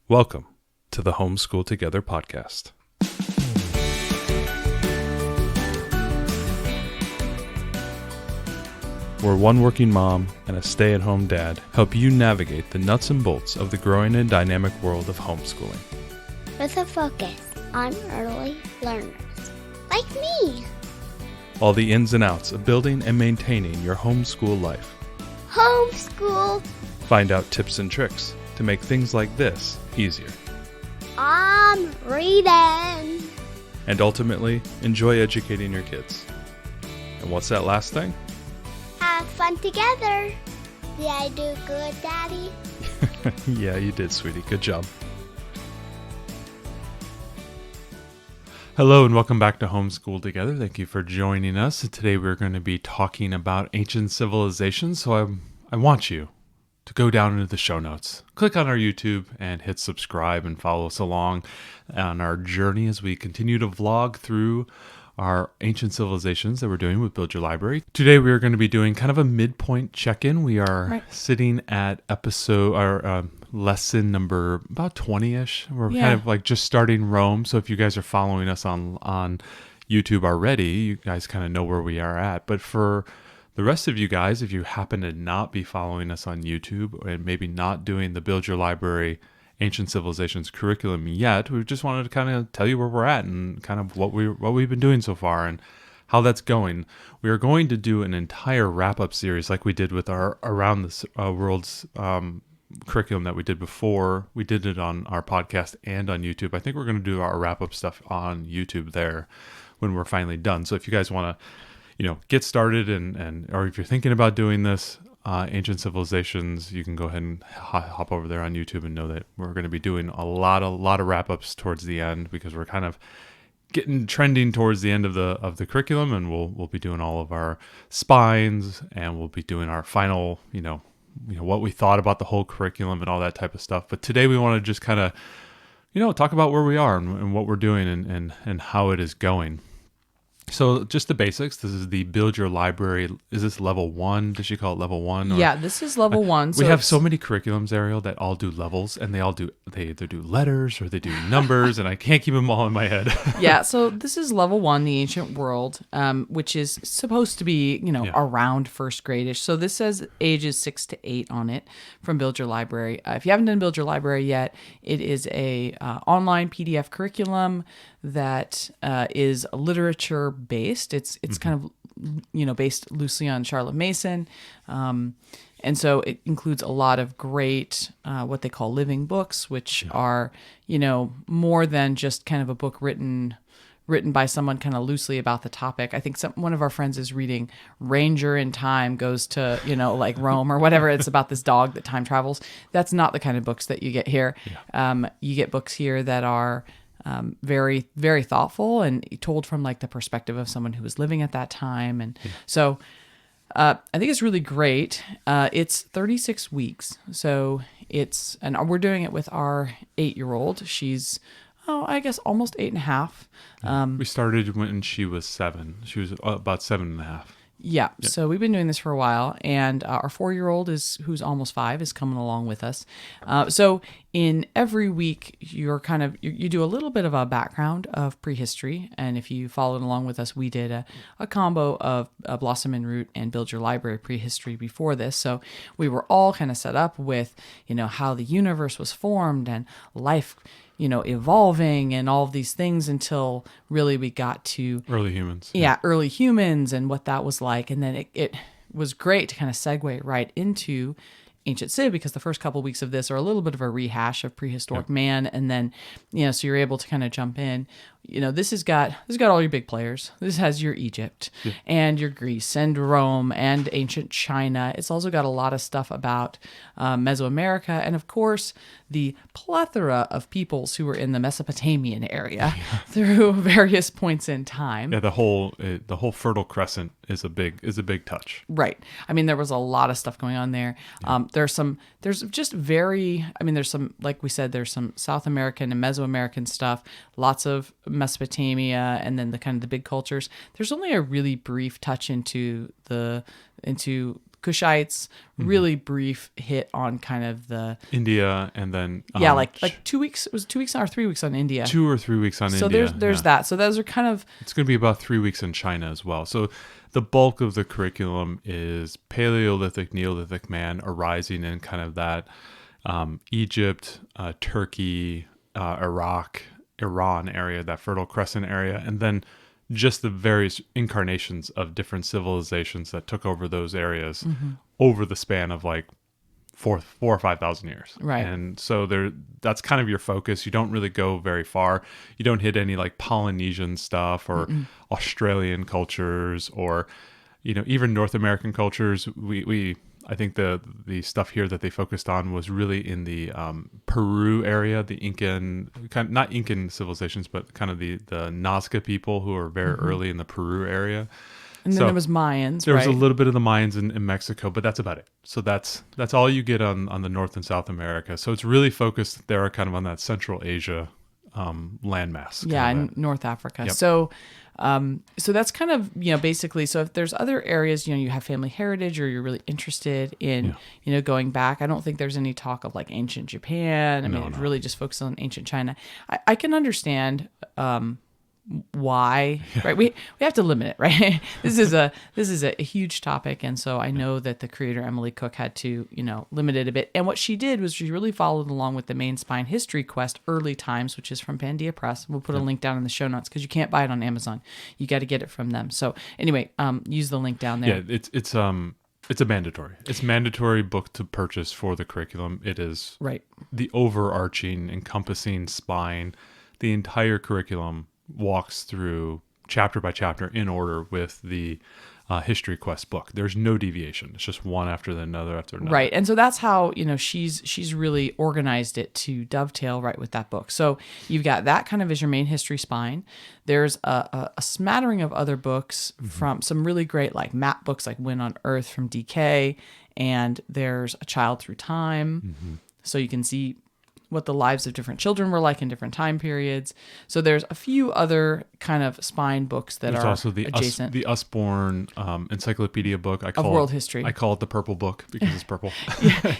Welcome to the Homeschool Together podcast. Where one working mom and a stay-at-home dad help you navigate the nuts and bolts of the growing and dynamic world of homeschooling. With a focus on early learners, like me. All the ins and outs of building and maintaining your homeschool life. Homeschool. Find out tips and tricks to make things like this easier. I'm reading. And ultimately, enjoy educating your kids. And what's that last thing? Have fun together. Did I do good, Daddy? Yeah, you did, sweetie. Good job. Hello and welcome back to Homeschool Together. Thank you for joining us. Today we're going to be talking about ancient civilizations. So I want you to go down into the show notes, click on our YouTube and hit subscribe and follow us along on our journey as we continue to vlog through our ancient civilizations that we're doing with Build Your Library. Today we are going to be doing kind of a midpoint check-in. We are sitting at lesson number about 20-ish. We're kind of like just starting Rome. So if you guys are following us on YouTube already, you guys kind of know where we are at. But for the rest of you guys, if you happen to not be following us on YouTube and maybe not doing the Build Your Library Ancient Civilizations curriculum yet, we just wanted to kind of tell you where we're at and kind of what we've been doing so far and how that's going. We are going to do an entire wrap-up series like we did with our Around the World's curriculum that we did before. We did it on our podcast and on YouTube. I think we're going to do our wrap-up stuff on YouTube there when we're finally done. So if you guys want to get started and or if you're thinking about doing this, ancient civilizations, you can go ahead and hop over there on YouTube and know that we're going to be doing a lot of wrap-ups towards the end because we're kind of trending towards the end of the curriculum, and we'll be doing all of our spines and we'll be doing our final, what we thought about the whole curriculum and all that type of stuff. But today we want to just kind of, talk about where we are and what we're doing and how it is going. So just the basics. This is the Build Your Library. Is this level 1? Did she call it level 1? Yeah, this is level 1. We have so many curriculums, Ariel, that all do levels, and they either do letters or they do numbers, and I can't keep them all in my head. Yeah, so this is level 1, the ancient world, which is supposed to be, around first grade-ish. So this says ages 6 to 8 on it from Build Your Library. If you haven't done Build Your Library yet, it is a online PDF curriculum that is literature based. It's kind of based loosely on Charlotte Mason, and so it includes a lot of great what they call living books, which are more than just kind of a book written by someone kind of loosely about the topic. I think one of our friends is reading Ranger in Time Goes to like Rome or whatever. It's about this dog that time travels. That's not the kind of books that you get here. You get books here that are very, very thoughtful and told from like the perspective of someone who was living at that time. And so I think it's really great. It's 36 weeks. So and we're doing it with our 8-year-old. She's, I guess almost 8.5. We started when she was 7. She was about 7.5. Yeah. So we've been doing this for a while, and our 4-year-old who's almost 5 is coming along with us. So in every week, you do a little bit of a background of prehistory, and if you followed along with us, we did a combo of Blossom and Root and Build Your Library prehistory before this. So we were all kind of set up with how the universe was formed and life evolving and all of these things until really we got to early humans. Yeah, early humans and what that was like. And then it was great to kind of segue right into ancient civ, because the first couple of weeks of this are a little bit of a rehash of prehistoric man. And then, so you're able to kind of jump in. This has got all your big players. This has your Egypt and your Greece and Rome and ancient China. It's also got a lot of stuff about Mesoamerica and, of course, the plethora of peoples who were in the Mesopotamian area through various points in time. Yeah, the whole Fertile Crescent is a big touch. Right. I mean, there was a lot of stuff going on there. There's some, like we said, there's some South American and Mesoamerican stuff, lots of Mesopotamia, and then the kind of the big cultures. There's only a really brief touch into Kushites, really brief hit on kind of the India, and then like 2 weeks. It was 2 weeks or 3 weeks on India. 2 or 3 weeks on So India. there's that. So those are kind of It's going to be about 3 weeks in China as well. So the bulk of the curriculum is Paleolithic, Neolithic man arising in kind of that Egypt, Turkey, Iraq, Iran area, that Fertile Crescent area, and then just the various incarnations of different civilizations that took over those areas over the span of like 4 or 5,000 years. Right. And so that's kind of your focus. You don't really go very far. You don't hit any like Polynesian stuff or Australian cultures or, even North American cultures. I think the stuff here that they focused on was really in the Peru area, the Incan, not Incan civilizations, but kind of the Nazca people who are very early in the Peru area. And then there was Mayans. There was a little bit of the Mayans in Mexico, but that's about it. So that's all you get on the North and South America. So it's really focused there kind of on that Central Asia landmass. Yeah, and North Africa. Yep. So that's kind of, basically, so if there's other areas, you have family heritage or you're really interested in, going back, I don't think there's any talk of like ancient Japan. It really just focuses on ancient China. I can understand why, right? We have to limit it, right? This is a huge topic, and so I know that the creator Emily Cook had to limit it a bit. And what she did was she really followed along with the main spine history quest Early Times, which is from Pandia Press. We'll put a link down in the show notes because you can't buy it on Amazon. You got to get it from them. So anyway, use the link down there. Yeah, it's a mandatory. It's mandatory book to purchase for the curriculum. It is right. The overarching, encompassing spine. The entire curriculum walks through chapter by chapter in order with the history quest book. There's no deviation. It's just one after another after another. Right. And so that's how, she's really organized it to dovetail right with that book. So you've got that kind of as your main history spine. There's a smattering of other books from some really great like map books like When on Earth from DK, and there's A Child Through Time. So you can see what the lives of different children were like in different time periods. So there's a few other kind of spine books that there's are also the adjacent. The Usborne encyclopedia book. Of world history. I call it the purple book because it's purple.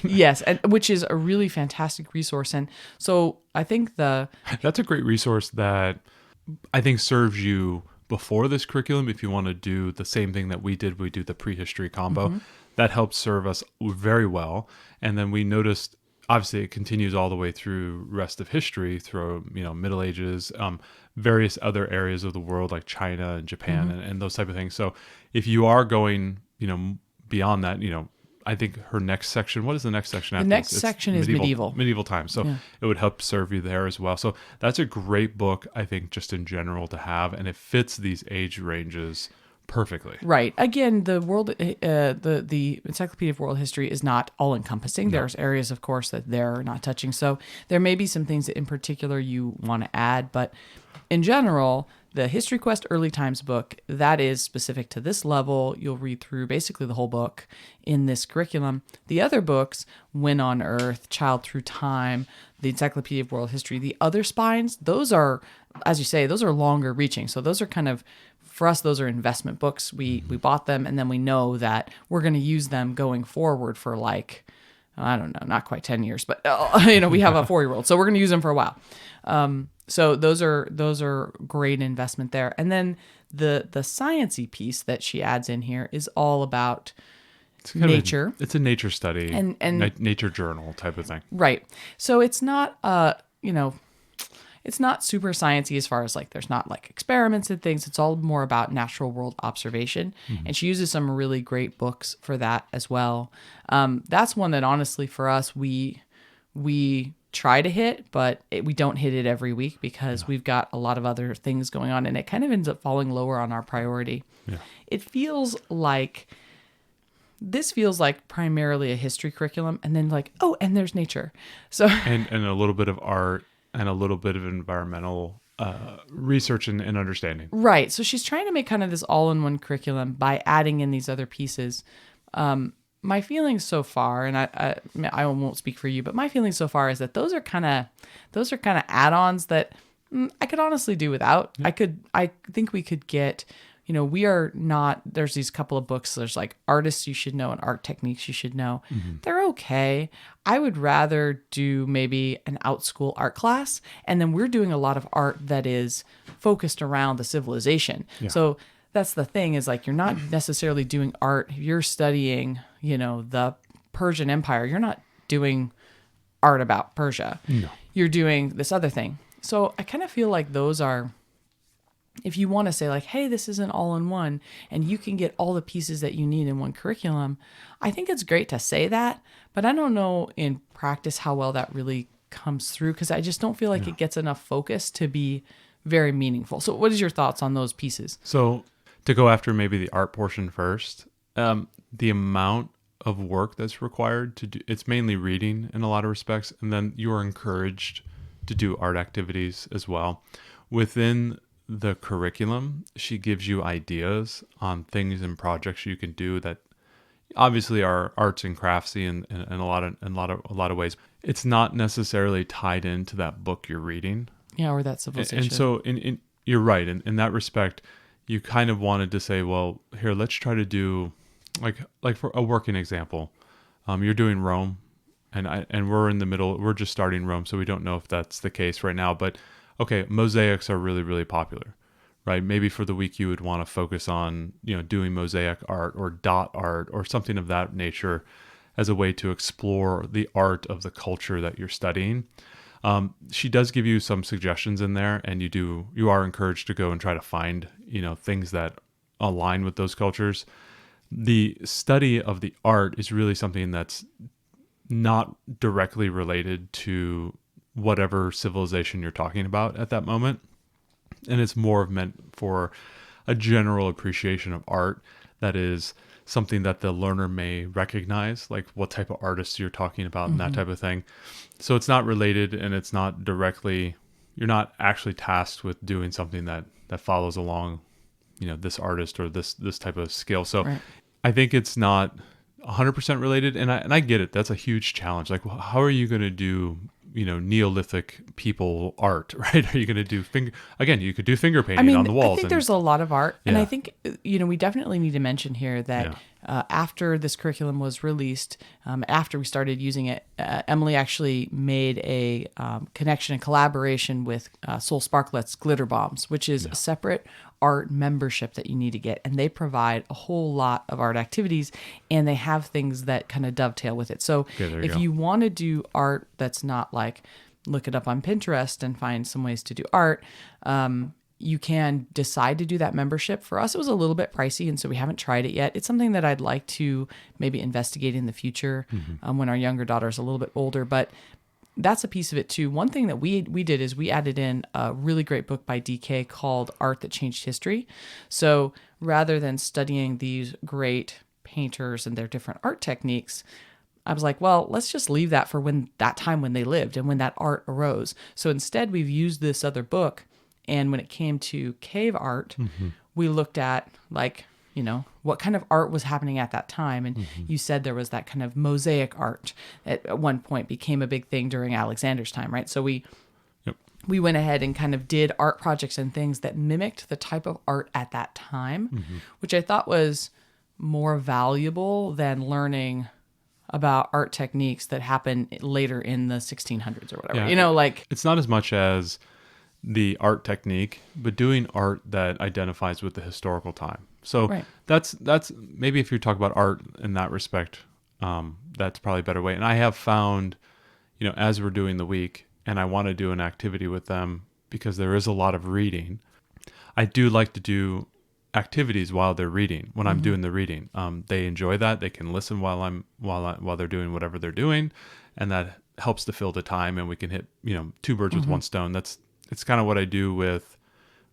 Yes, and which is a really fantastic resource. And so I think that's a great resource that I think serves you before this curriculum. If you want to do the same thing that we did, we do the prehistory combo. That helps serve us very well. And then we noticed, obviously, it continues all the way through rest of history, through Middle Ages, various other areas of the world like China and Japan and those type of things. So if you are going, beyond that, I think her next section. What is the next section? The next section is medieval times. So it would help serve you there as well. So that's a great book, I think, just in general to have, and it fits these age ranges perfectly. Right. Again, the Encyclopedia of World History is not all encompassing. There's areas, of course, that they're not touching. So there may be some things that in particular you want to add, but in general, the History Quest Early Times book, that is specific to this level. You'll read through basically the whole book in this curriculum. The other books, When on Earth, Child Through Time, the Encyclopedia of World History, the other spines, those are, as you say, those are longer reaching. So those are kind of, for us, those are investment books. We bought them, and then we know that we're going to use them going forward for like, I don't know, not quite 10 years, but we have a 4-year-old, so we're going to use them for a while. So those are great investment there. And then the sciencey piece that she adds in here is all about nature. It's a nature study and nature journal type of thing. Right. So it's not it's not super sciencey as far as like there's not like experiments and things. It's all more about natural world observation. And she uses some really great books for that as well. That's one that honestly for us, we try to hit, but we don't hit it every week because we've got a lot of other things going on, and it kind of ends up falling lower on our priority. Yeah. This feels like primarily a history curriculum, and then like, oh, and there's nature. So and a little bit of art and a little bit of environmental research and understanding. Right. So she's trying to make kind of this all-in-one curriculum by adding in these other pieces. My feelings so far, and I won't speak for you, but my feelings so far is that those are kind of add-ons that I could honestly do without. Yeah. I think we could get, we are not, there's these couple of books, there's like artists you should know and art techniques you should know. They're okay. I would rather do maybe an out school art class. And then we're doing a lot of art that is focused around the civilization. Yeah. So that's the thing, is like, you're not necessarily doing art. You're studying, the Persian Empire. You're not doing art about Persia. No. You're doing this other thing. So I kind of feel like those are, if you want to say like, hey, this is an all-in-one and you can get all the pieces that you need in one curriculum, I think it's great to say that, but I don't know in practice how well that really comes through, because I just don't feel like it gets enough focus to be very meaningful. So what is your thoughts on those pieces? So to go after maybe the art portion first, the amount of work that's required to do, it's mainly reading in a lot of respects, and then you are encouraged to do art activities as well. Within the curriculum, she gives you ideas on things and projects you can do that obviously are arts and craftsy in a lot of ways. It's not necessarily tied into that book you're reading. Yeah, or that civilization. And so you're right. In that respect, you kind of wanted to say, well, here, let's try to do like for a working example. You're doing Rome, and we're in the middle. We're just starting Rome, so we don't know if that's the case right now. But okay, mosaics are really, really popular, right? Maybe for the week you would want to focus on, doing mosaic art or dot art or something of that nature as a way to explore the art of the culture that you're studying. She does give you some suggestions in there, and you are encouraged to go and try to find, things that align with those cultures. The study of the art is really something that's not directly related to whatever civilization you're talking about at that moment. And it's more meant for a general appreciation of art that is something that the learner may recognize, like what type of artists you're talking about and that type of thing. So it's not related, and it's not directly, you're not actually tasked with doing something that follows along, this artist or this type of skill. So right. I think it's not 100% related. And I get it. That's a huge challenge. Like, how are you going to do, Neolithic people art, right? Are you going to do you could do finger painting on the walls. I think there's a lot of art. And I think, we definitely need to mention here that after this curriculum was released, after we started using it, Emily actually made a connection and collaboration with Soul Sparklet's Glitter Bombs, which is a separate art membership that you need to get. And they provide a whole lot of art activities, and they have things that kind of dovetail with it. So if you want to do art that's not like look it up on Pinterest and find some ways to do art, you can decide to do that membership. For us, it was a little bit pricey, and so we haven't tried it yet. It's something that I'd like to maybe investigate in the future when our younger daughter's a little bit older. But that's a piece of it too. One thing that we did is we added in a really great book by DK called Art That Changed History. So rather than studying these great painters and their different art techniques, I was like, well, let's just leave that for that time when they lived and when that art arose. So instead, we've used this other book. And when it came to cave art, we looked at what kind of art was happening at that time. And you said there was that kind of mosaic art at one point became a big thing during Alexander's time, right? So we went ahead and kind of did art projects and things that mimicked the type of art at that time, which I thought was more valuable than learning about art techniques that happen later in the 1600s or whatever. It's not as much as the art technique, but doing art that identifies with the historical time. So that's maybe if you talk about art in that respect, that's probably a better way. And I have found, as we're doing the week and I want to do an activity with them, because there is a lot of reading, I do like to do activities while they're reading, when I'm doing the reading. They enjoy that. They can listen while they're doing whatever they're doing. And that helps to fill the time, and we can hit, two birds with one stone. It's kind of what I do with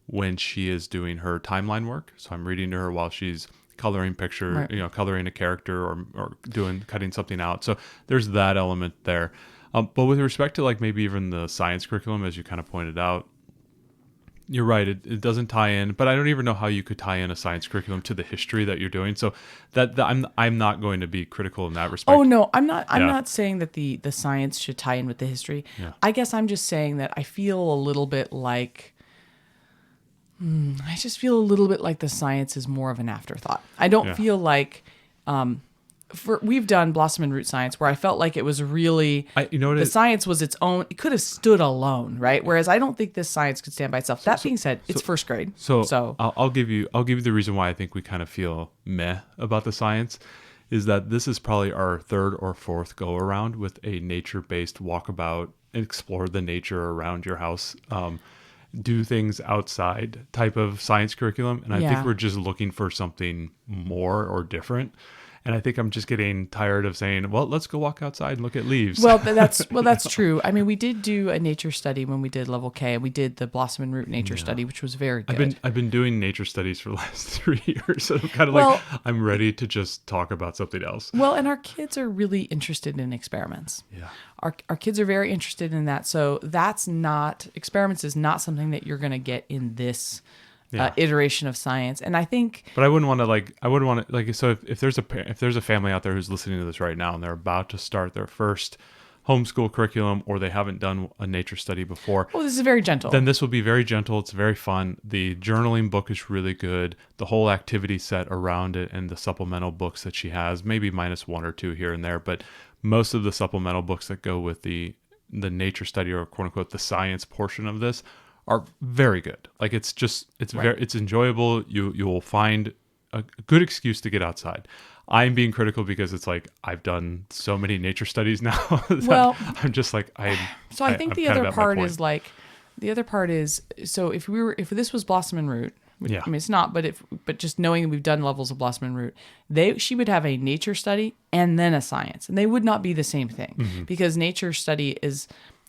when she is doing her timeline work. So I'm reading to her while she's coloring coloring a character or cutting something out. So there's that element there. But with respect to like maybe even the science curriculum, as you kind of pointed out, you're right. It doesn't tie in, but I don't even know how you could tie in a science curriculum to the history that you're doing. So that I'm not going to be critical in that respect. Oh no, I'm not. I'm not saying that the science should tie in with the history. Yeah. I guess I'm just saying that I feel a little bit like I just feel a little bit like the science is more of an afterthought. I don't feel like we've done Blossom and Root Science where I felt like it was really the science was its own. It could have stood alone, right? Whereas I don't think this science could stand by itself. That being said, it's first grade. So I'll give you the reason why I think we kind of feel meh about the science is that this is probably our third or fourth go around with a nature-based walkabout, explore the nature around your house. Do things outside type of science curriculum. And I think we're just looking for something more or different. And I think I'm just getting tired of saying, well, let's go walk outside and look at leaves. Well, that's true. I mean, we did do a nature study when we did level K. We did the Blossom and Root nature study, which was very good. I've been doing nature studies for the last 3 years. So I'm kind of I'm ready to just talk about something else. Well, and our kids are really interested in experiments. Yeah. Our kids are very interested in that. So experiments is not something that you're going to get in this iteration of science. And I think, but I wouldn't want to so if there's a family out there who's listening to this right now and they're about to start their first homeschool curriculum or they haven't done a nature study before. Oh, this is very gentle. Then this will be very gentle. It's very fun. The journaling book is really good. The whole activity set around it and the supplemental books that she has, maybe minus one or two here and there, but most of the supplemental books that go with the nature study or quote unquote the science portion of this are very good. Like it's enjoyable. You will find a good excuse to get outside. I'm being critical because it's like I've done so many nature studies now. Well, I'm just like So I think the other part is so if this was Blossom and Root, which, I mean it's not, but just knowing that we've done levels of Blossom and Root, she would have a nature study and then a science, and they would not be the same thing because nature study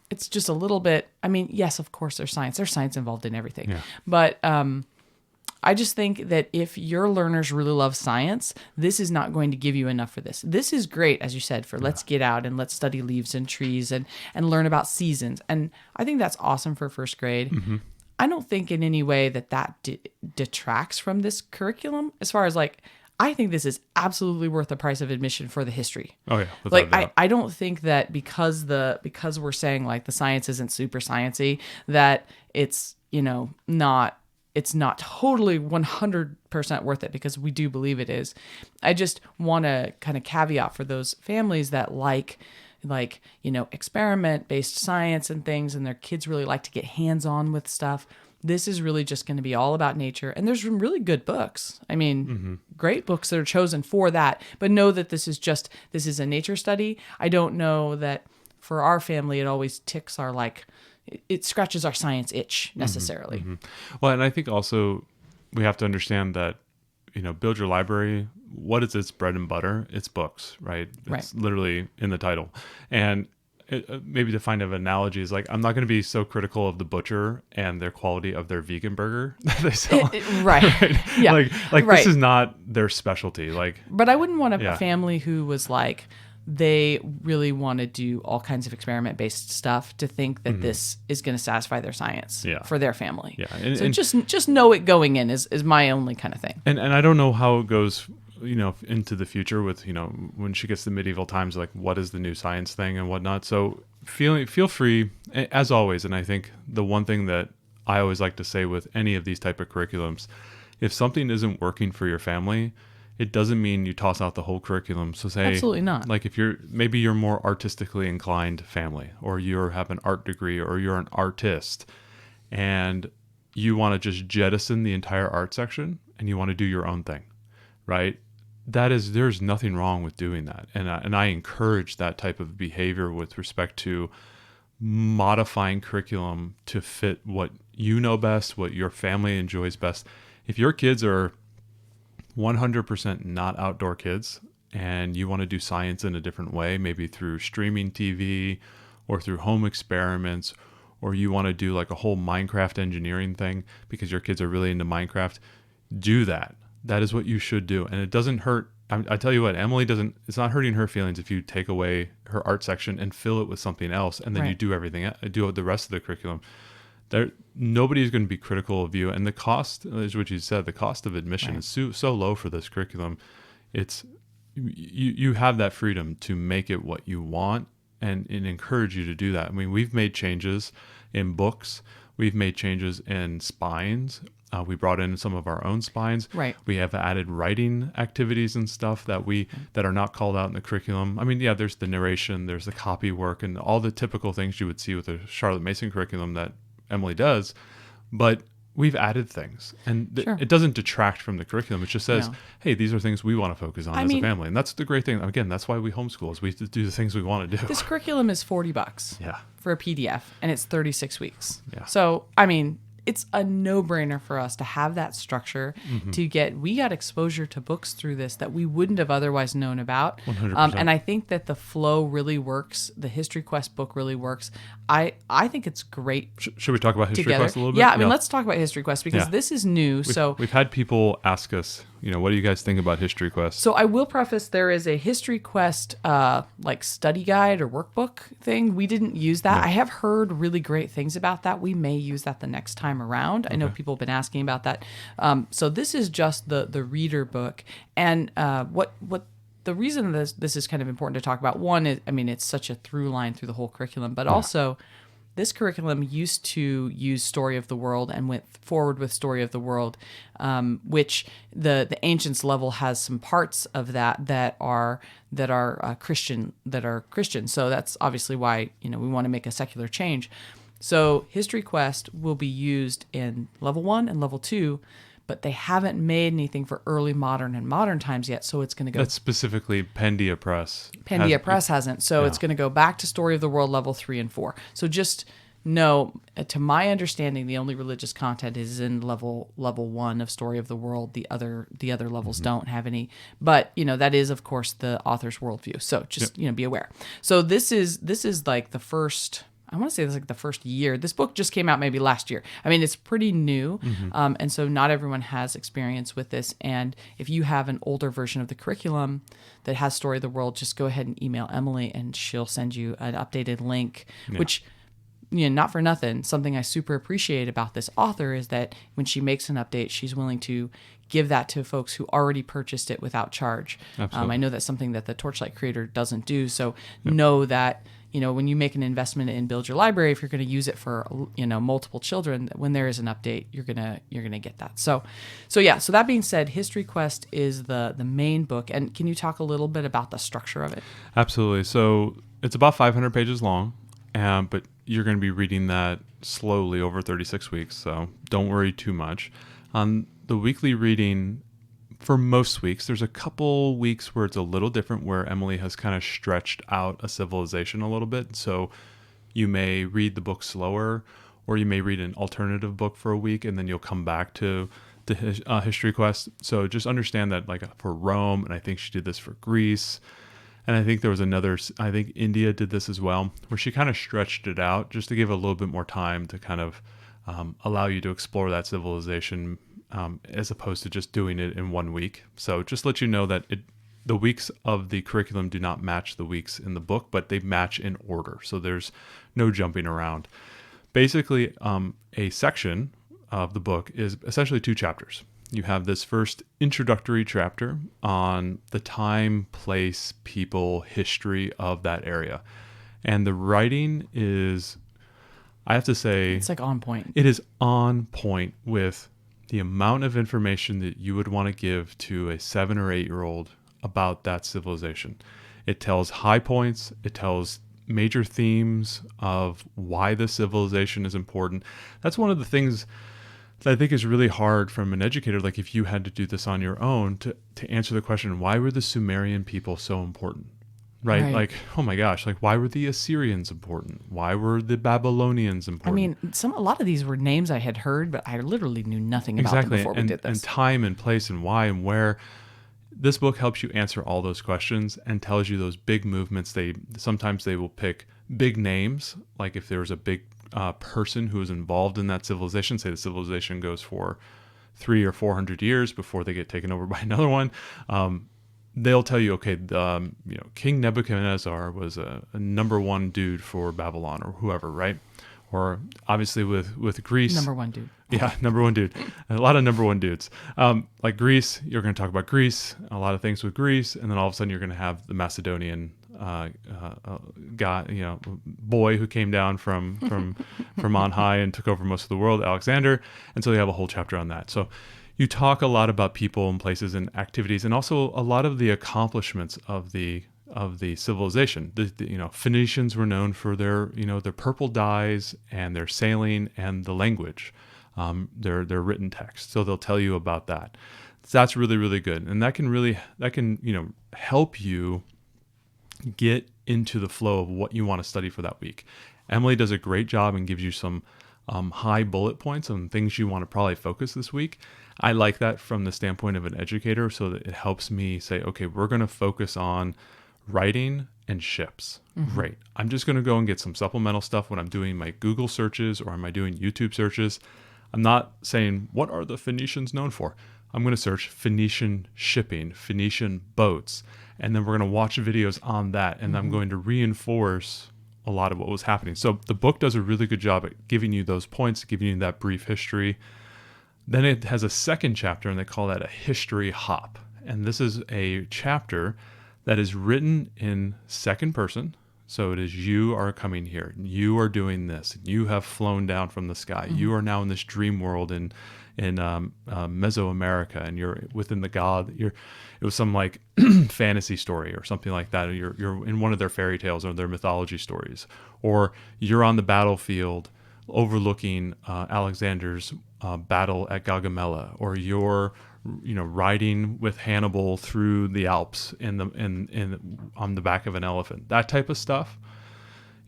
it's just a little bit, I mean, yes, of course there's science involved in everything, but I just think that if your learners really love science, this is not going to give you enough for this. This is great, as you said, for let's get out and let's study leaves and trees and learn about seasons. And I think that's awesome for first grade. Mm-hmm. I don't think in any way that detracts from this curriculum as far as I think this is absolutely worth the price of admission for the history. Oh yeah. I don't think that because we're saying the science isn't super sciencey that it's, it's not totally 100% worth it, because we do believe it is. I just want to kind of caveat for those families that experiment-based science and things, and their kids really like to get hands-on with stuff. This is really just going to be all about nature. And there's some really good books. I mean, great books that are chosen for that. But know that this is a nature study. I don't know that for our family, it always ticks our it scratches our science itch necessarily. Mm-hmm. Well, and I think also we have to understand that, Build Your Library, what is its bread and butter? It's books, right? It's literally in the title. And maybe to find an analogy is I'm not going to be so critical of the butcher and their quality of their vegan burger that they sell. Right. Yeah. This is not their specialty. But I wouldn't want a family who was they really want to do all kinds of experiment-based stuff to think that this is going to satisfy their science for their family. Yeah. And just know it going in is my only kind of thing. And I don't know how it goes, into the future with, when she gets to medieval times, what is the new science thing and whatnot. So feel free, as always. And I think the one thing that I always like to say with any of these type of curriculums, if something isn't working for your family, it doesn't mean you toss out the whole curriculum. So say, absolutely not. If you're more artistically inclined family, or you have an art degree, or you're an artist, and you want to just jettison the entire art section and you want to do your own thing, right? There's nothing wrong with doing that. And I encourage that type of behavior with respect to modifying curriculum to fit what you know best, what your family enjoys best. If your kids are 100% not outdoor kids and you want to do science in a different way, maybe through streaming TV or through home experiments, or you want to do a whole Minecraft engineering thing because your kids are really into Minecraft, do that. That is what you should do. And it doesn't hurt. I tell you what, it's not hurting her feelings if you take away her art section and fill it with something else, and then you do do the rest of the curriculum. Nobody's going to be critical of you, and the cost, is what you said, the cost of admission is so low for this curriculum. It's you have that freedom to make it what you want, and encourage you to do that. I mean, we've made changes in books, we've made changes in spines, We brought in some of our own spines. Right. We have added writing activities and stuff that are not called out in the curriculum. I mean, yeah, there's the narration, there's the copy work, and all the typical things you would see with a Charlotte Mason curriculum that Emily does. But we've added things, and Sure. it doesn't detract from the curriculum. It just says, No. hey, these are things we want to focus on as a family. And that's the great thing. Again, that's why we homeschool, is we do the things we want to do. This curriculum is $40 Yeah. for a PDF, and it's 36 weeks. Yeah. So, I mean, it's a no-brainer for us to have that structure we got exposure to books through this that we wouldn't have otherwise known about. 100%. And I think that the flow really works. The History Quest book really works. I think it's great. Should we talk about History Together. Quest a little bit? Yeah, I mean, let's talk about History Quest because Yeah. this is new. We've had people ask us, what do you guys think about History Quest? So I will preface, there is a History Quest like study guide or workbook thing. We didn't use that. No. I have heard really great things about that. We may use that the next time around. I know people have been asking about that. So this is just the reader book. And what the reason this is kind of important to talk about, one is, I mean, it's such a through line through the whole curriculum, but also this curriculum used to use Story of the World and went forward with Story of the World, which the Ancients level has some parts of that are Christian. So that's obviously why we want to make a secular change. So History Quest will be used in level 1 and level 2, but they haven't made anything for early modern and modern times yet. So it's going to go. That's specifically Pandia Press. Pandia Press hasn't. So it's going to go back to Story of the World level 3 and 4. So just know, to my understanding, the only religious content is in level 1 of Story of the World. The other levels don't have any. But that is, of course, the author's worldview. So just be aware. So this is like the first. I want to say this is like the first year. This book just came out maybe last year. I mean, it's pretty new. And so not everyone has experience with this. And if you have an older version of the curriculum that has Story of the World, just go ahead and email Emily and she'll send you an updated link, which, not for nothing, something I super appreciate about this author is that when she makes an update, she's willing to give that to folks who already purchased it without charge. I know that's something that the Torchlight creator doesn't do. So know that when you make an investment in Build Your Library, if you're going to use it for multiple children, when there is an update, you're gonna get that. So that being said, History Quest is the main book. And can you talk a little bit about the structure of it? Absolutely. So it's about 500 pages long, but you're going to be reading that slowly over 36 weeks. So don't worry too much. On the weekly reading, for most weeks, there's a couple weeks where it's a little different, where Emily has kind of stretched out a civilization a little bit. So you may read the book slower, or you may read an alternative book for a week, and then you'll come back to the History Quest. So just understand that, like for Rome, and I think she did this for Greece, and I think there was I think India did this as well, where she kind of stretched it out just to give a little bit more time to kind of allow you to explore that civilization, as opposed to just doing it in 1 week. So just let you know that the weeks of the curriculum do not match the weeks in the book, but they match in order. So there's no jumping around. Basically, a section of the book is essentially 2 chapters. You have this first introductory chapter on the time, place, people, history of that area. And the writing is, I have to say, It's like on point. It is on point with the amount of information that you would want to give to a 7 or 8-year-old about that civilization. It tells high points. It tells major themes of why the civilization is important. That's one of the things that I think is really hard from an educator. Like if you had to do this on your own to answer the question, why were the Sumerian people so important? Right? Like, oh my gosh, like why were the Assyrians important? Why were the Babylonians important? I mean, a lot of these were names I had heard, but I literally knew nothing about them before we did this. And time and place and why and where. This book helps you answer all those questions and tells you those big movements. Sometimes they will pick big names, like if there was a big person who was involved in that civilization. Say the civilization goes for 300 or 400 years before they get taken over by another one. They'll tell you, okay, King Nebuchadnezzar was a number 1 dude for Babylon or whoever, right? Or obviously with Greece. Number 1 dude. Yeah, number 1 dude. A lot of number 1 dudes. Like Greece, you're going to talk about Greece, a lot of things with Greece, and then all of a sudden you're going to have the Macedonian guy, boy who came down from on high and took over most of the world, Alexander. And so they have a whole chapter on that. So you talk a lot about people and places and activities, and also a lot of the accomplishments of the civilization. Phoenicians were known for their purple dyes and their sailing and the language, their written text. So they'll tell you about that. So that's really, really good, and that can help you get into the flow of what you want to study for that week. Emily does a great job and gives you some high bullet points on things you want to probably focus this week. I like that from the standpoint of an educator, so that it helps me say, okay, we're going to focus on writing and ships. Mm-hmm. Great. I'm just going to go and get some supplemental stuff when I'm doing my Google searches or am I doing YouTube searches. I'm not saying, what are the Phoenicians known for? I'm going to search Phoenician shipping, Phoenician boats, and then we're going to watch videos on that, and I'm going to reinforce a lot of what was happening. So the book does a really good job at giving you those points, giving you that brief history. Then it has a second chapter, and they call that a history hop. And this is a chapter that is written in second person. So it is, you are coming here, you are doing this, you have flown down from the sky, you are now in this dream world in Mesoamerica, and you're within the god. It was some like fantasy story or something like that. You're in one of their fairy tales or their mythology stories, or you're on the battlefield overlooking Alexander's battle at Gaugamela, or you're riding with Hannibal through the Alps on the back of an elephant. That type of stuff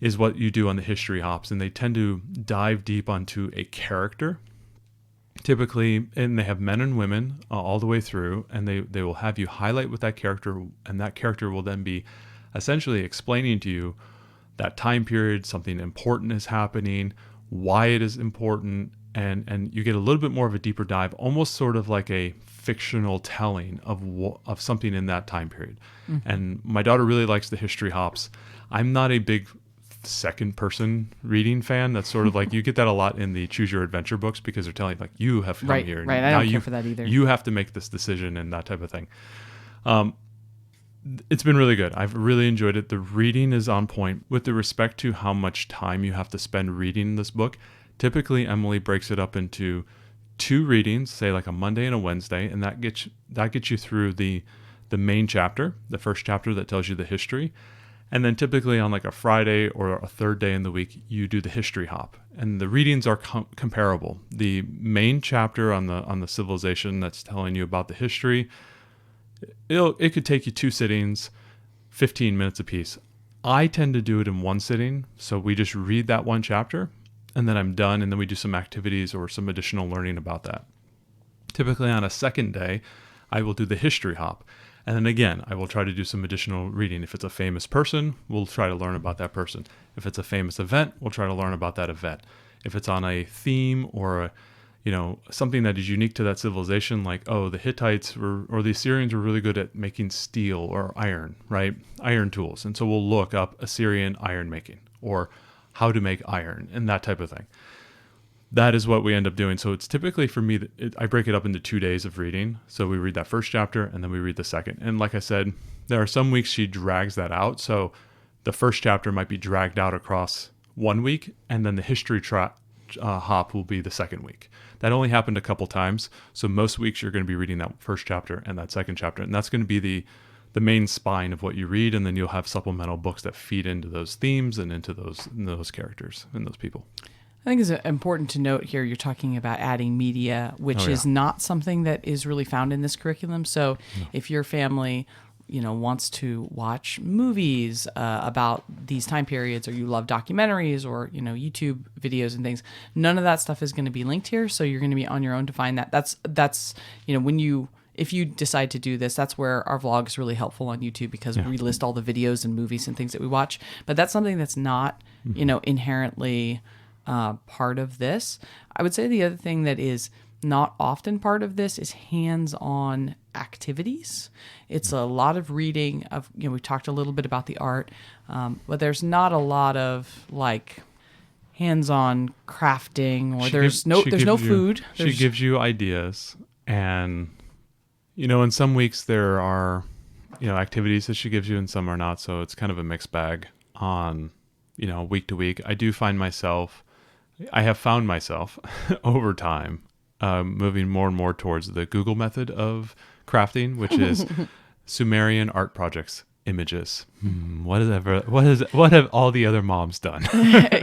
is what you do on the history hops, and they tend to dive deep onto a character. Typically, and they have men and women all the way through, and they will have you highlight with that character, and that character will then be essentially explaining to you that time period, something important is happening, why it is important, and you get a little bit more of a deeper dive, almost sort of like a fictional telling of something in that time period. Mm-hmm. And my daughter really likes the history hops. I'm not a big second person reading fan. That's sort of like, you get that a lot in the choose your adventure books, because they're telling like, you have come here. Right. I don't care for that either. You have to make this decision and that type of thing. It's been really good. I've really enjoyed it. The reading is on point with the respect to how much time you have to spend reading this book. Typically, Emily breaks it up into 2 readings, say like a Monday and a Wednesday, and that gets you through the main chapter, the first chapter that tells you the history. And then typically on like a Friday or a third day in the week, you do the history hop. And the readings are comparable. The main chapter on the civilization that's telling you about the history, it could take you 2 sittings, 15 minutes apiece. I tend to do it in 1 sitting. So we just read that 1 chapter, and then I'm done, and then we do some activities or some additional learning about that. Typically on a second day, I will do the history hop. And then again, I will try to do some additional reading. If it's a famous person, we'll try to learn about that person. If it's a famous event, we'll try to learn about that event. If it's on a theme or something that is unique to that civilization, like, the Hittites or the Assyrians were really good at making steel or iron, right? Iron tools. And so we'll look up Assyrian iron making, or how to make iron, and that type of thing. That is what we end up doing. So it's typically, for me, I break it up into 2 days of reading. So we read that first chapter, and then we read the second. And like I said, there are some weeks she drags that out. So the first chapter might be dragged out across 1 week, and then the history hop will be the second week. That only happened a couple times. So most weeks you're going to be reading that first chapter and that second chapter. And that's going to be the main spine of what you read. And then you'll have supplemental books that feed into those themes and into those characters and those people. I think it's important to note here, you're talking about adding media, which is not something that is really found in this curriculum. So if your family, wants to watch movies about these time periods, or you love documentaries or, YouTube videos and things, none of that stuff is going to be linked here. So you're going to be on your own to find that. That's if you decide to do this, that's where our vlog is really helpful on YouTube, because we list all the videos and movies and things that we watch. But that's something that's not, inherently part of this. I would say the other thing that is not often part of this is hands-on activities. It's a lot of reading of, we talked a little bit about the art, but there's not a lot of like hands-on crafting, or there's no food. She gives you ideas, and in some weeks there are activities that she gives you and some are not. So it's kind of a mixed bag on, week to week. I have found myself over time moving more and more towards the Google method of crafting, which is Sumerian art projects images. What have all the other moms done?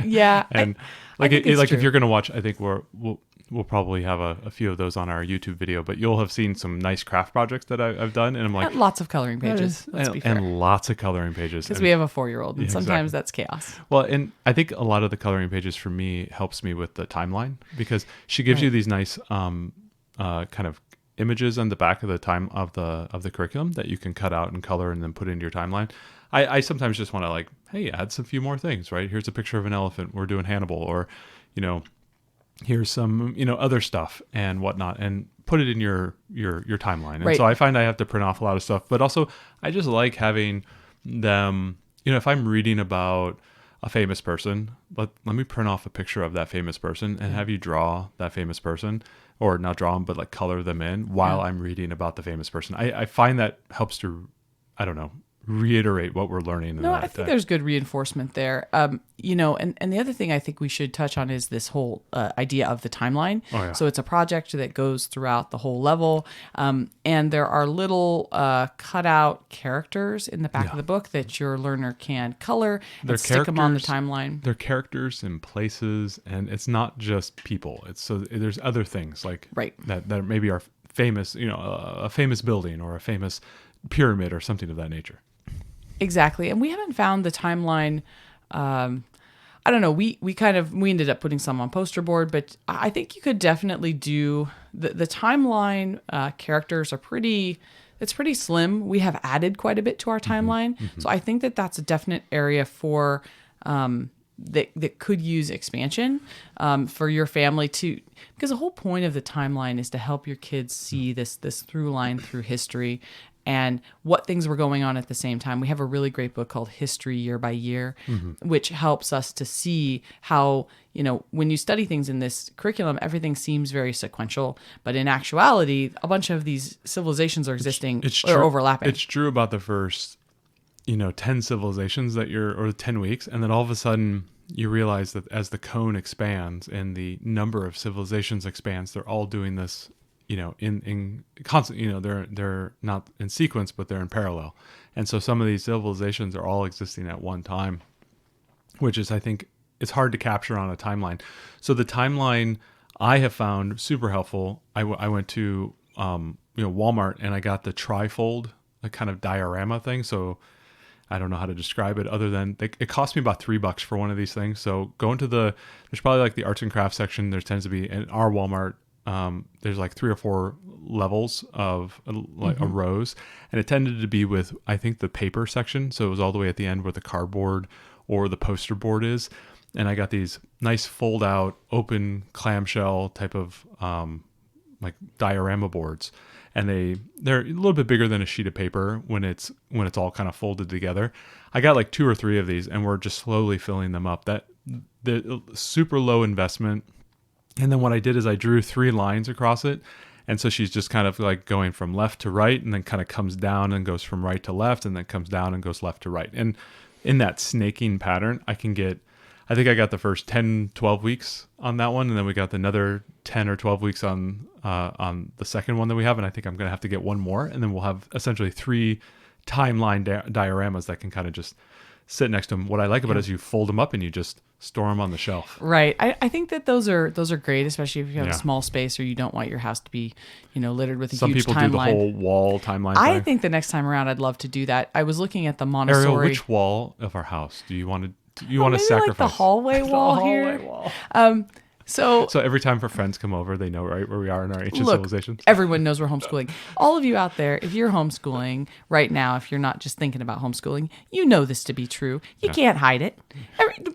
Yeah. And if you're going to watch, I think we'll probably have a few of those on our YouTube video, but you'll have seen some nice craft projects that I've done. And I'm like, and lots of coloring pages. Let's be fair. And lots of coloring pages. Because we have a 4-year-old and sometimes that's chaos. Well, and I think a lot of the coloring pages for me helps me with the timeline because she gives you these nice kind of images on the back of the the curriculum that you can cut out and color and then put into your timeline. I sometimes just want to like, hey, add some few more things, right? Here's a picture of an elephant. We're doing Hannibal, or here's some other stuff and whatnot, and put it in your timeline. And so I find I have to print off a lot of stuff, but also I just like having them. If I'm reading about a famous person, let me print off a picture of that famous person and have you draw that famous person, or not draw them, but like color them in while I'm reading about the famous person. I find that helps to, I don't know, reiterate what we're learning. No, I think there's good reinforcement there. And the other thing I think we should touch on is this whole idea of the timeline. Oh, yeah. So it's a project that goes throughout the whole level. And there are little cutout characters in the back of the book that your learner can color and stick them on the timeline. They're characters and places, and it's not just people. There's other things like that maybe are famous, a famous building or a famous pyramid or something of that nature. Exactly. And we haven't found the timeline. I don't know. We ended up putting some on poster board, but I think you could definitely do the timeline. Characters are it's pretty slim. We have added quite a bit to our timeline. Mm-hmm. So I think that's a definite area for, that could use expansion, for your family because the whole point of the timeline is to help your kids see this through line through history and what things were going on at the same time. We have a really great book called History Year by Year, which helps us to see how, when you study things in this curriculum, everything seems very sequential. But in actuality, a bunch of these civilizations are existing or overlapping. It's true about the first, 10 civilizations or 10 weeks. And then all of a sudden you realize that as the cone expands and the number of civilizations expands, they're all doing this in constant, they're not in sequence, but they're in parallel. And so some of these civilizations are all existing at one time, which is, I think, it's hard to capture on a timeline. So the timeline I have found super helpful. I went to, Walmart and I got the trifold, a kind of diorama thing. So I don't know how to describe it other than it cost me about $3 for one of these things. So go into there's probably like the arts and crafts section. There tends to be in our Walmart, there's like 3 or 4 levels of rows, and it tended to be with, I think, the paper section. So it was all the way at the end where the cardboard or the poster board is. And I got these nice fold out open clamshell type of, like diorama boards. And they're a little bit bigger than a sheet of paper when it's all kind of folded together. I got like 2 or 3 of these and we're just slowly filling them up. They're super low investment. And then what I did is I drew 3 lines across it. And so she's just kind of like going from left to right and then kind of comes down and goes from right to left and then comes down and goes left to right. And in that snaking pattern, I think I got the first 10, 12 weeks on that one. And then we got another 10 or 12 weeks on the second one that we have. And I think I'm going to have to get one more. And then we'll have essentially 3 timeline dioramas that can kind of just sit next to them. What I like about it is you fold them up and you just store them on the shelf. Right. I think that those are great, especially if you have a small space or you don't want your house to be, littered with a huge timeline. Some people do the whole wall timeline I thing. think the next time around I'd love to do that. I was looking at the Montessori. Ariel, which wall of our house do you want to sacrifice? Like the hallway wall here. So every time our friends come over, they know right where we are in our ancient civilizations. Everyone knows we're homeschooling. All of you out there, if you're homeschooling right now, if you're not just thinking about homeschooling, you know this to be true. You can't hide it.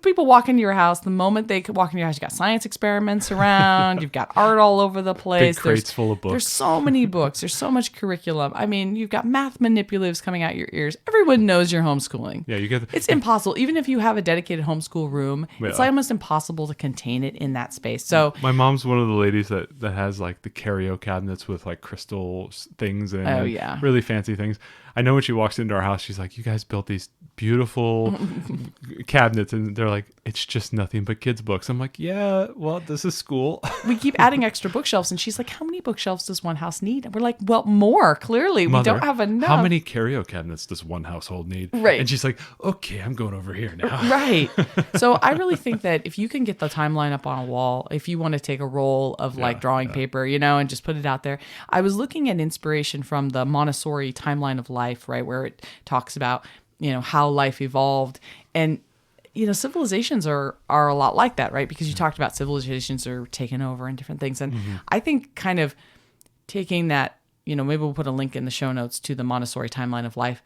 People walk into your house. The moment they walk into your house, you got science experiments around. You've got art all over the place. Big crates full of books. There's so many books. There's so much curriculum. I mean, you've got math manipulatives coming out your ears. Everyone knows you're homeschooling. Yeah, it's impossible. Even if you have a dedicated homeschool room, it's almost impossible to contain it in that space. space. So my mom's one of the ladies that has like the curio cabinets with like crystal things in Oh, and yeah. really fancy things. I know when she walks into our house, she's like, "You guys built these beautiful cabinets," and they're like, "It's just nothing but kids' books." I'm like, "Yeah, well, this is school." we keep adding extra bookshelves, and she's like, "How many bookshelves does one house need?" And we're like, "Well, more. Clearly, we Mother, don't have enough." How many curio cabinets does one household need? Right. And she's like, "Okay, I'm going over here now." Right. So I really think that if you can get the timeline up on a wall, if you want to take a roll of like drawing paper, and just put it out there. I was looking at inspiration from the Montessori timeline of life, right, where it talks about, how life evolved. And civilizations are a lot like that, right? Because you talked about civilizations are taken over and different things. And I think kind of taking that, maybe we'll put a link in the show notes to the Montessori timeline of life.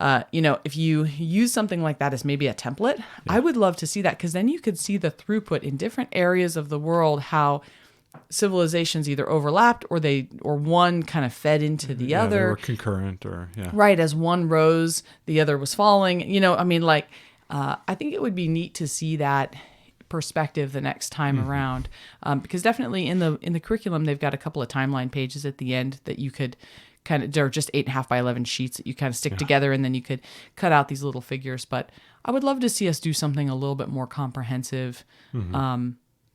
If you use something like that as maybe a template, I would love to see that, because then you could see the throughput in different areas of the world, how civilizations either overlapped or one kind of fed into the other. They were concurrent Right. As one rose, the other was falling. I think it would be neat to see that perspective the next time around, because definitely in the curriculum, they've got a couple of timeline pages at the end that you could they're just 8.5 by 11 sheets that you kind of stick together, and then you could cut out these little figures. But I would love to see us do something a little bit more comprehensive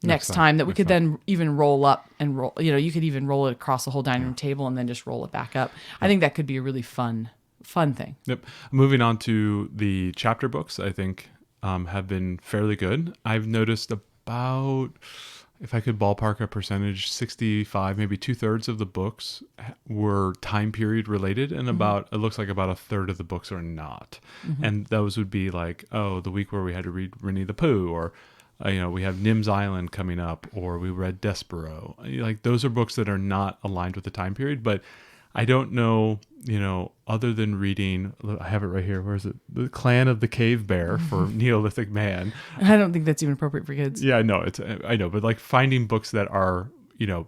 next time that we could then even roll up and roll. You could even roll it across the whole dining room table and then just roll it back up. I think that could be a really fun thing. Yep. Moving on to the chapter books, I think have been fairly good. I've noticed about, if I could ballpark a percentage, 65, maybe 2/3 of the books were time period related, and it looks like about 1/3 of the books are not. And those would be like, the week where we had to read Winnie the Pooh, or we have Nim's Island coming up, or we read Despero. Like, those are books that are not aligned with the time period, but I don't know, other than reading, I have it right here. Where is it? The Clan of the Cave Bear for Neolithic Man. I don't think that's even appropriate for kids. Yeah, no, I know, but like finding books that are,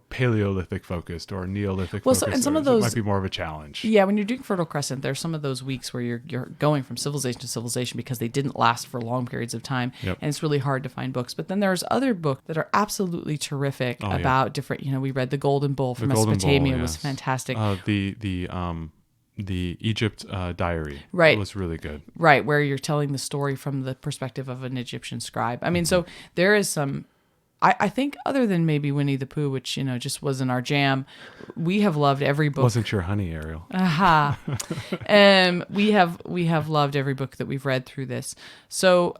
Paleolithic focused or Neolithic focused, and some of those might be more of a challenge. Yeah, when you're doing Fertile Crescent, there's some of those weeks where you're going from civilization to civilization because they didn't last for long periods of time, and it's really hard to find books. But then there's other books that are absolutely terrific about different. We read The Golden Bull from Mesopotamia. Was fantastic. The Egypt diary, was really good. Right, where you're telling the story from the perspective of an Egyptian scribe. I mean, so there is some. I think other than maybe Winnie the Pooh, which, just wasn't our jam, we have loved every book. Wasn't your honey, Ariel. We have loved every book that we've read through this. So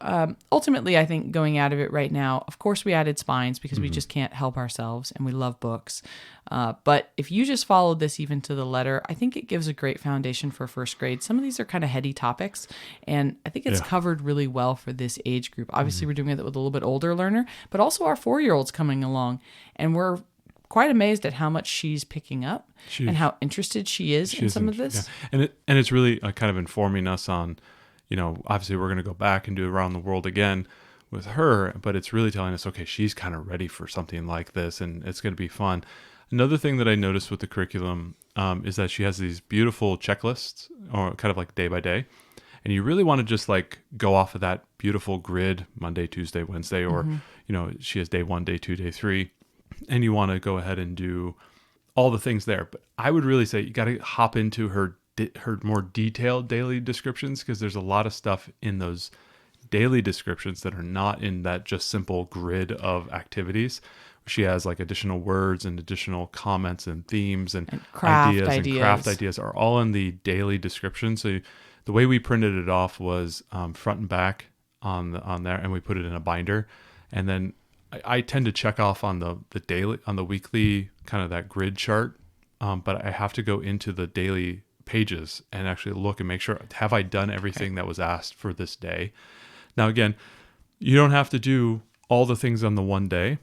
ultimately, I think going out of it right now, of course, we added spines because we just can't help ourselves, and we love books. But if you just followed this even to the letter, I think it gives a great foundation for first grade. Some of these are kind of heady topics, and I think it's covered really well for this age group. Obviously, we're doing it with a little bit older learner, but also our 4-year-old's coming along, and we're quite amazed at how much she's picking up and how interested she is in some of this. Yeah. And it's really kind of informing us on, obviously we're going to go back and do Around the World again with her, but it's really telling us, okay, she's kind of ready for something like this, and it's going to be fun. Another thing that I noticed with the curriculum is that she has these beautiful checklists, or kind of like day by day. And you really want to just like go off of that beautiful grid, Monday, Tuesday, Wednesday, or, she has day 1, day 2, day 3. And you want to go ahead and do all the things there. But I would really say you got to hop into her more detailed daily descriptions, because there's a lot of stuff in those daily descriptions that are not in that just simple grid of activities. She has like additional words and additional comments and themes and craft ideas and craft ideas are all in the daily description. So the way we printed it off was front and back on there, and we put it in a binder. And then I tend to check off on the daily, on the weekly kind of that grid chart, but I have to go into the daily pages and actually look and make sure, have I done everything that was asked for this day? Now, again, you don't have to do all the things on the one day,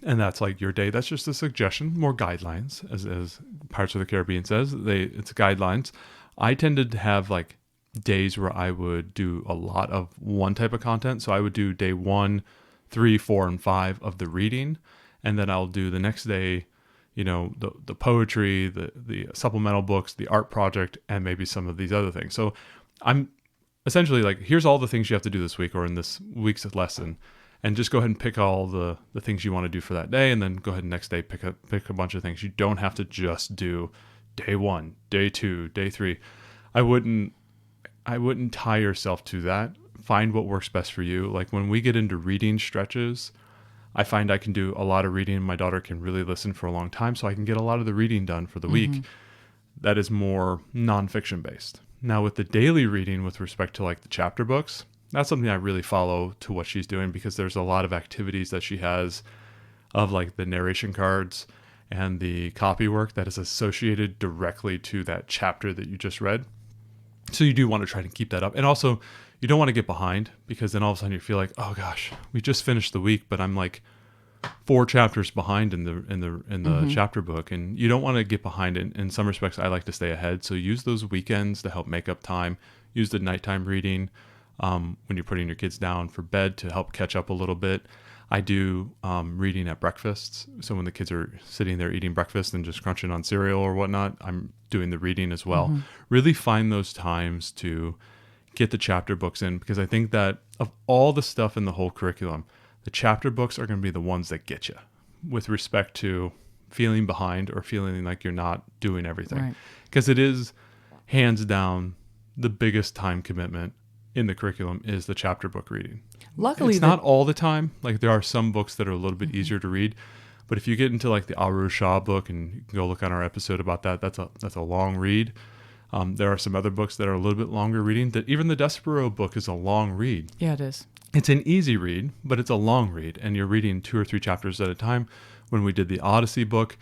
and that's like your day. That's just a suggestion, more guidelines, as Pirates of the Caribbean says. It's guidelines. I tended to have like days where I would do a lot of one type of content. So I would do day 1, 3, 4, and 5 of the reading, and then I'll do the next day, the poetry, the supplemental books, the art project, and maybe some of these other things. So I'm essentially like, here's all the things you have to do this week or in this week's lesson. and just go ahead and pick all the things you want to do for that day, and then go ahead and next day pick a bunch of things. You don't have to just do day 1, day 2, day 3. I wouldn't tie yourself to that. Find what works best for you. Like when we get into reading stretches, I find I can do a lot of reading. My daughter can really listen for a long time, so I can get a lot of the reading done for the week. That is more nonfiction based. Now with the daily reading with respect to like the chapter books, that's something I really follow to what she's doing, because there's a lot of activities that she has of like the narration cards and the copy work that is associated directly to that chapter that you just read. So you do want to try to keep that up. And also you don't want to get behind, because then all of a sudden you feel like, oh gosh, we just finished the week, but I'm like 4 chapters behind in the chapter book. And you don't want to get behind. In some respects, I like to stay ahead. So use those weekends to help make up time. Use the nighttime reading when you're putting your kids down for bed to help catch up a little bit. I do reading at breakfasts. So when the kids are sitting there eating breakfast and just crunching on cereal or whatnot, I'm doing the reading as well. Really find those times to get the chapter books in, because I think that of all the stuff in the whole curriculum, the chapter books are going to be the ones that get you with respect to feeling behind or feeling like you're not doing everything. Because it is hands down the biggest time commitment in the curriculum is the chapter book reading. Luckily, it's not all the time. Like there are some books that are a little bit easier to read, but if you get into like the Aru Shah book, and you can go look on our episode about that, that's a long read. There are some other books that are a little bit longer reading. That even the Despero book is a long read. Yeah, it is. It's an easy read, but it's a long read, and you're reading 2 or 3 chapters at a time. When we did the Odyssey book,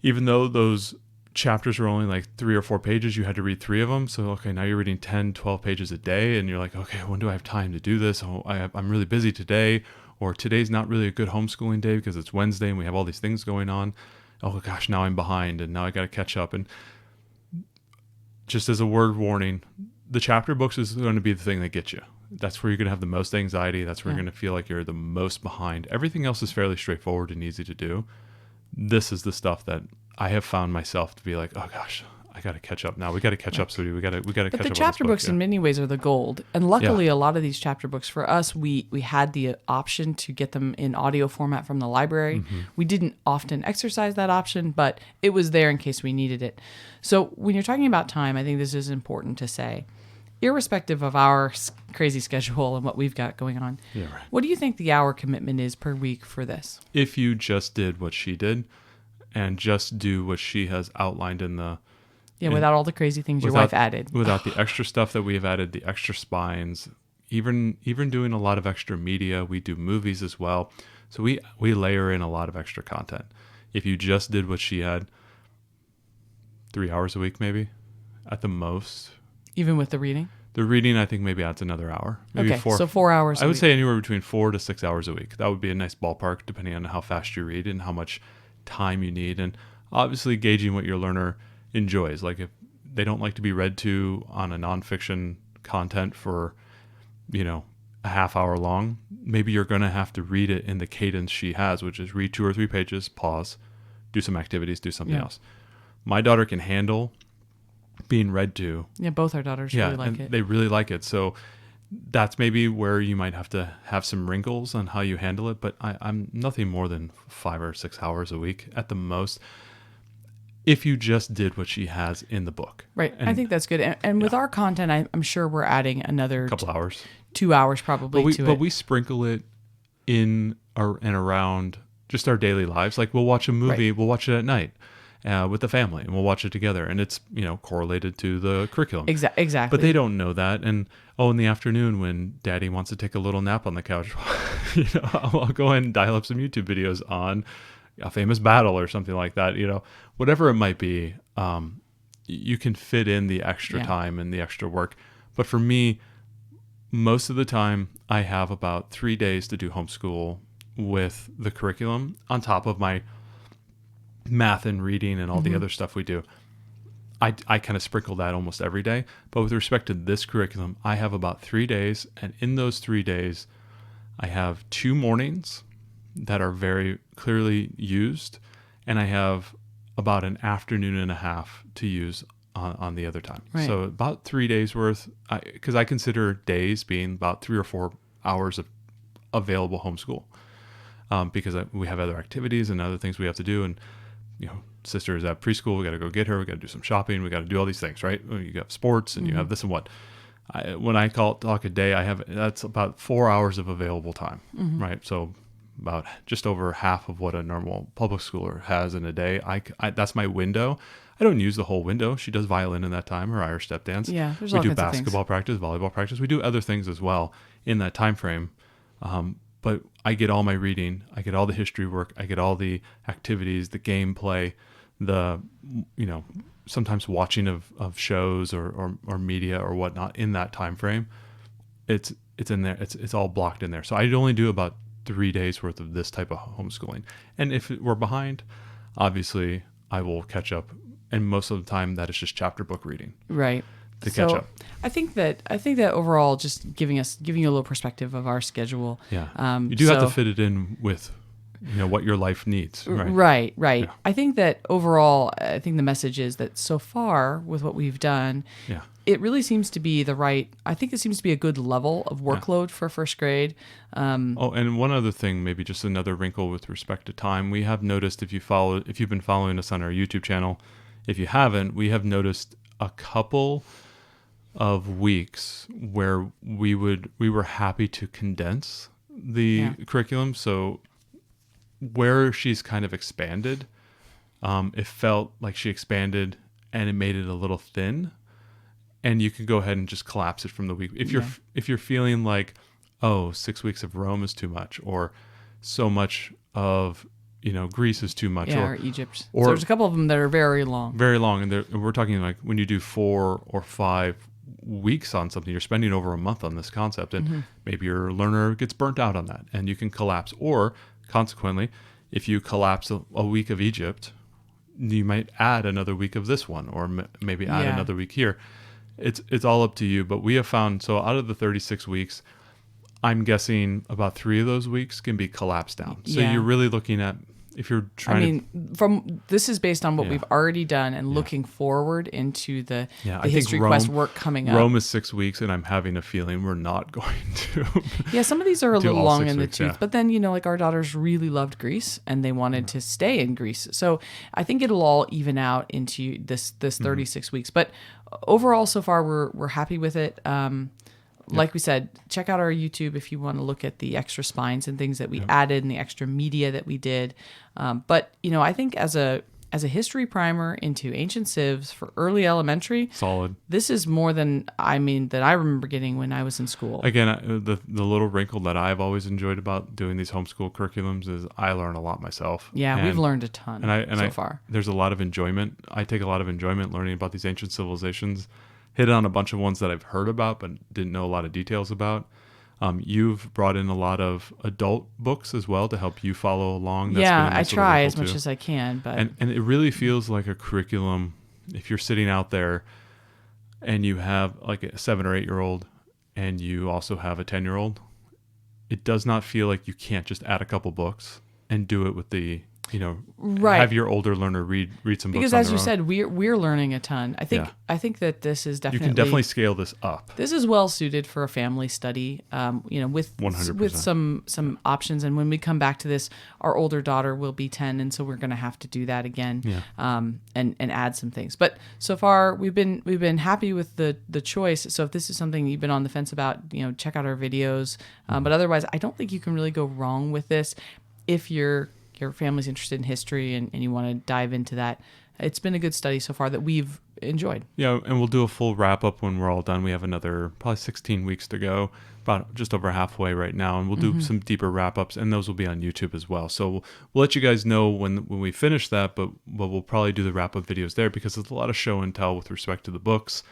even though those chapters were only like 3 or 4 pages, you had to read 3 of them. So, okay, now you're reading 10, 12 pages a day, and you're like, okay, when do I have time to do this? Oh, I'm really busy today, or today's not really a good homeschooling day because it's Wednesday and we have all these things going on. Oh gosh, now I'm behind, and now I got to catch up. And just as a word warning, the chapter books is going to be the thing that gets you. That's where you're going to have the most anxiety. That's where you're going to feel like you're the most behind. Everything else is fairly straightforward and easy to do. This is the stuff that I have found myself to be like, oh gosh, I got to catch up now. We got to catch up, Sweetie. We got to catch up. But the chapter books in many ways are the gold. And luckily, a lot of these chapter books for us, we had the option to get them in audio format from the library. We didn't often exercise that option, but it was there in case we needed it. So when you're talking about time, I think this is important to say. Irrespective of our crazy schedule and what we've got going on, what do you think the hour commitment is per week for this? If you just did what she did and just do what she has outlined in the... without all the crazy things your wife added. Without the extra stuff that we have added, the extra spines, even doing a lot of extra media. We do movies as well. So we layer in a lot of extra content. If you just did what she had, 3 hours a week maybe, at the most. Even with the reading? The reading, I think, maybe adds another hour. Maybe okay, so 4 hours I would say anywhere between 4 to 6 hours a week. That would be a nice ballpark, depending on how fast you read and how much time you need. And obviously gauging what your learner enjoys. Like if they don't like to be read to on a nonfiction content for, a half hour long, maybe you're going to have to read it in the cadence she has, which is read 2 or 3 pages, pause, do some activities, do something else. My daughter can handle being read to. Yeah, both our daughters really like it. They really like it. So that's maybe where you might have to have some wrinkles on how you handle it. But I'm nothing more than 5 or 6 hours a week at the most, if you just did what she has in the book. Right. And I think that's good. And with our content, I'm sure we're adding another couple hours. 2 hours probably to it. But we sprinkle it in and around just our daily lives. Like we'll watch a movie, we'll watch it at night. With the family, and we'll watch it together, and it's correlated to the curriculum. Exactly. But they don't know that. And in the afternoon when Daddy wants to take a little nap on the couch, I'll go and dial up some YouTube videos on a famous battle or something like that. Whatever it might be, you can fit in the extra time and the extra work. But for me, most of the time, I have about 3 days to do homeschool with the curriculum on top of my math and reading and all the other stuff we do. I kind of sprinkle that almost every day. But with respect to this curriculum, I have about 3 days. And in those 3 days, I have 2 mornings that are very clearly used. And I have about an afternoon and a half to use on the other time. Right. So about 3 days worth, because I consider days being about 3 or 4 hours available homeschool because we have other activities and other things we have to do. And, sister is at preschool. We got to go get her. We got to do some shopping. We got to do all these things, right? You have sports and you have this and what. When I talk a day, that's about 4 hours of available time, right? So about just over half of what a normal public schooler has in a day. That's my window. I don't use the whole window. She does violin in that time, or Irish step dance. Yeah, there's we all do kinds of basketball practice, volleyball practice. We do other things as well in that time frame. But I get all my reading. I get all the history work. I get all the activities, the gameplay, the sometimes watching of shows or media or whatnot in that time frame. It's in there. It's all blocked in there. So I only do about 3 days worth of this type of homeschooling. And if we're behind, obviously I will catch up. And most of the time that is just chapter book reading. Right. To catch up. I think that overall, just giving you a little perspective of our schedule. Yeah. You do have to fit it in with what your life needs. Right. Right. Yeah. I think that overall, I think the message is that so far with what we've done, it really seems to be I think it seems to be a good level of workload for first grade. And one other thing, maybe just another wrinkle with respect to time. We have noticed if you've been following us on our YouTube channel, if you haven't, we have noticed a couple of weeks where we were happy to condense the curriculum. So where she's kind of expanded, it felt like she expanded and it made it a little thin, and you can go ahead and just collapse it from the week. If you're feeling like, 6 weeks of Rome is too much, or so much of Greece is too much, or Egypt. So there's a couple of them that are very long. Very long, and we're talking like when you do 4 or 5 weeks on something, you're spending over a month on this concept, and maybe your learner gets burnt out on that, and you can collapse. Or consequently, if you collapse a week of Egypt, you might add another week of this one, or maybe add another week here. It's all up to you. But we have found, so out of the 36 weeks, I'm guessing about 3 of those weeks can be collapsed down. So you're really looking at, if you're trying this is based on what we've already done and looking forward into the history quest work coming up. Rome is 6 weeks, and I'm having a feeling we're not going to. Some of these are a little long in the tooth, but then like our daughters really loved Greece and they wanted to stay in Greece. So I think it'll all even out into this 36 weeks. But overall, so far we're happy with it. Like we said, check out our YouTube if you want to look at the extra spines and things that we added and the extra media that we did. But I think as a history primer into ancient civs for early elementary, solid. This is more than that I remember getting when I was in school. Again, the little wrinkle that I've always enjoyed about doing these homeschool curriculums is I learn a lot myself. Yeah, we've learned a ton so far. There's a lot of enjoyment. I take a lot of enjoyment learning about these ancient civilizations. Hit on a bunch of ones that I've heard about but didn't know a lot of details about. You've brought in a lot of adult books as well to help you follow along. That's I try as much as I can. But and it really feels like a curriculum. If you're sitting out there and you have like a 7 or 8 year old and you also have a 10-year-old, it does not feel like you can't just add a couple books and do it with the have your older learner read some books. Because as you said, we're learning a ton. I think that this is definitely, you can definitely scale this up. This is well suited for a family study. With 100%. With some options. And when we come back to this, our older daughter will be 10, and so we're going to have to do that again. And add some things. But so far we've been happy with the choice. So if this is something you've been on the fence about, check out our videos. But otherwise, I don't think you can really go wrong with this if your family's interested in history and you want to dive into that. It's been a good study so far that we've enjoyed. Yeah, and we'll do a full wrap-up when we're all done. We have another probably 16 weeks to go, about just over halfway right now, and we'll do some deeper wrap-ups, and those will be on YouTube as well. So we'll let you guys know when we finish that, but we'll probably do the wrap-up videos there because there's a lot of show and tell with respect to the books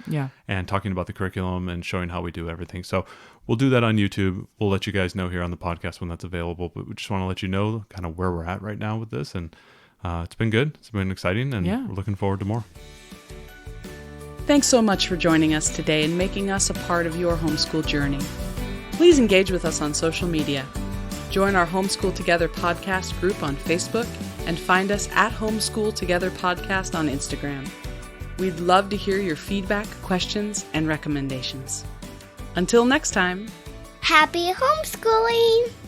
and talking about the curriculum and showing how we do everything. So we'll do that on YouTube. We'll let you guys know here on the podcast when that's available, but we just want to let you know kind of where we're at right now with this, and it's been good. It's been exciting, and we're looking forward to more. Thanks so much for joining us today and making us a part of your homeschool journey. Please engage with us on social media. Join our Homeschool Together podcast group on Facebook and find us at Homeschool Together Podcast on Instagram. We'd love to hear your feedback, questions, and recommendations. Until next time, happy homeschooling!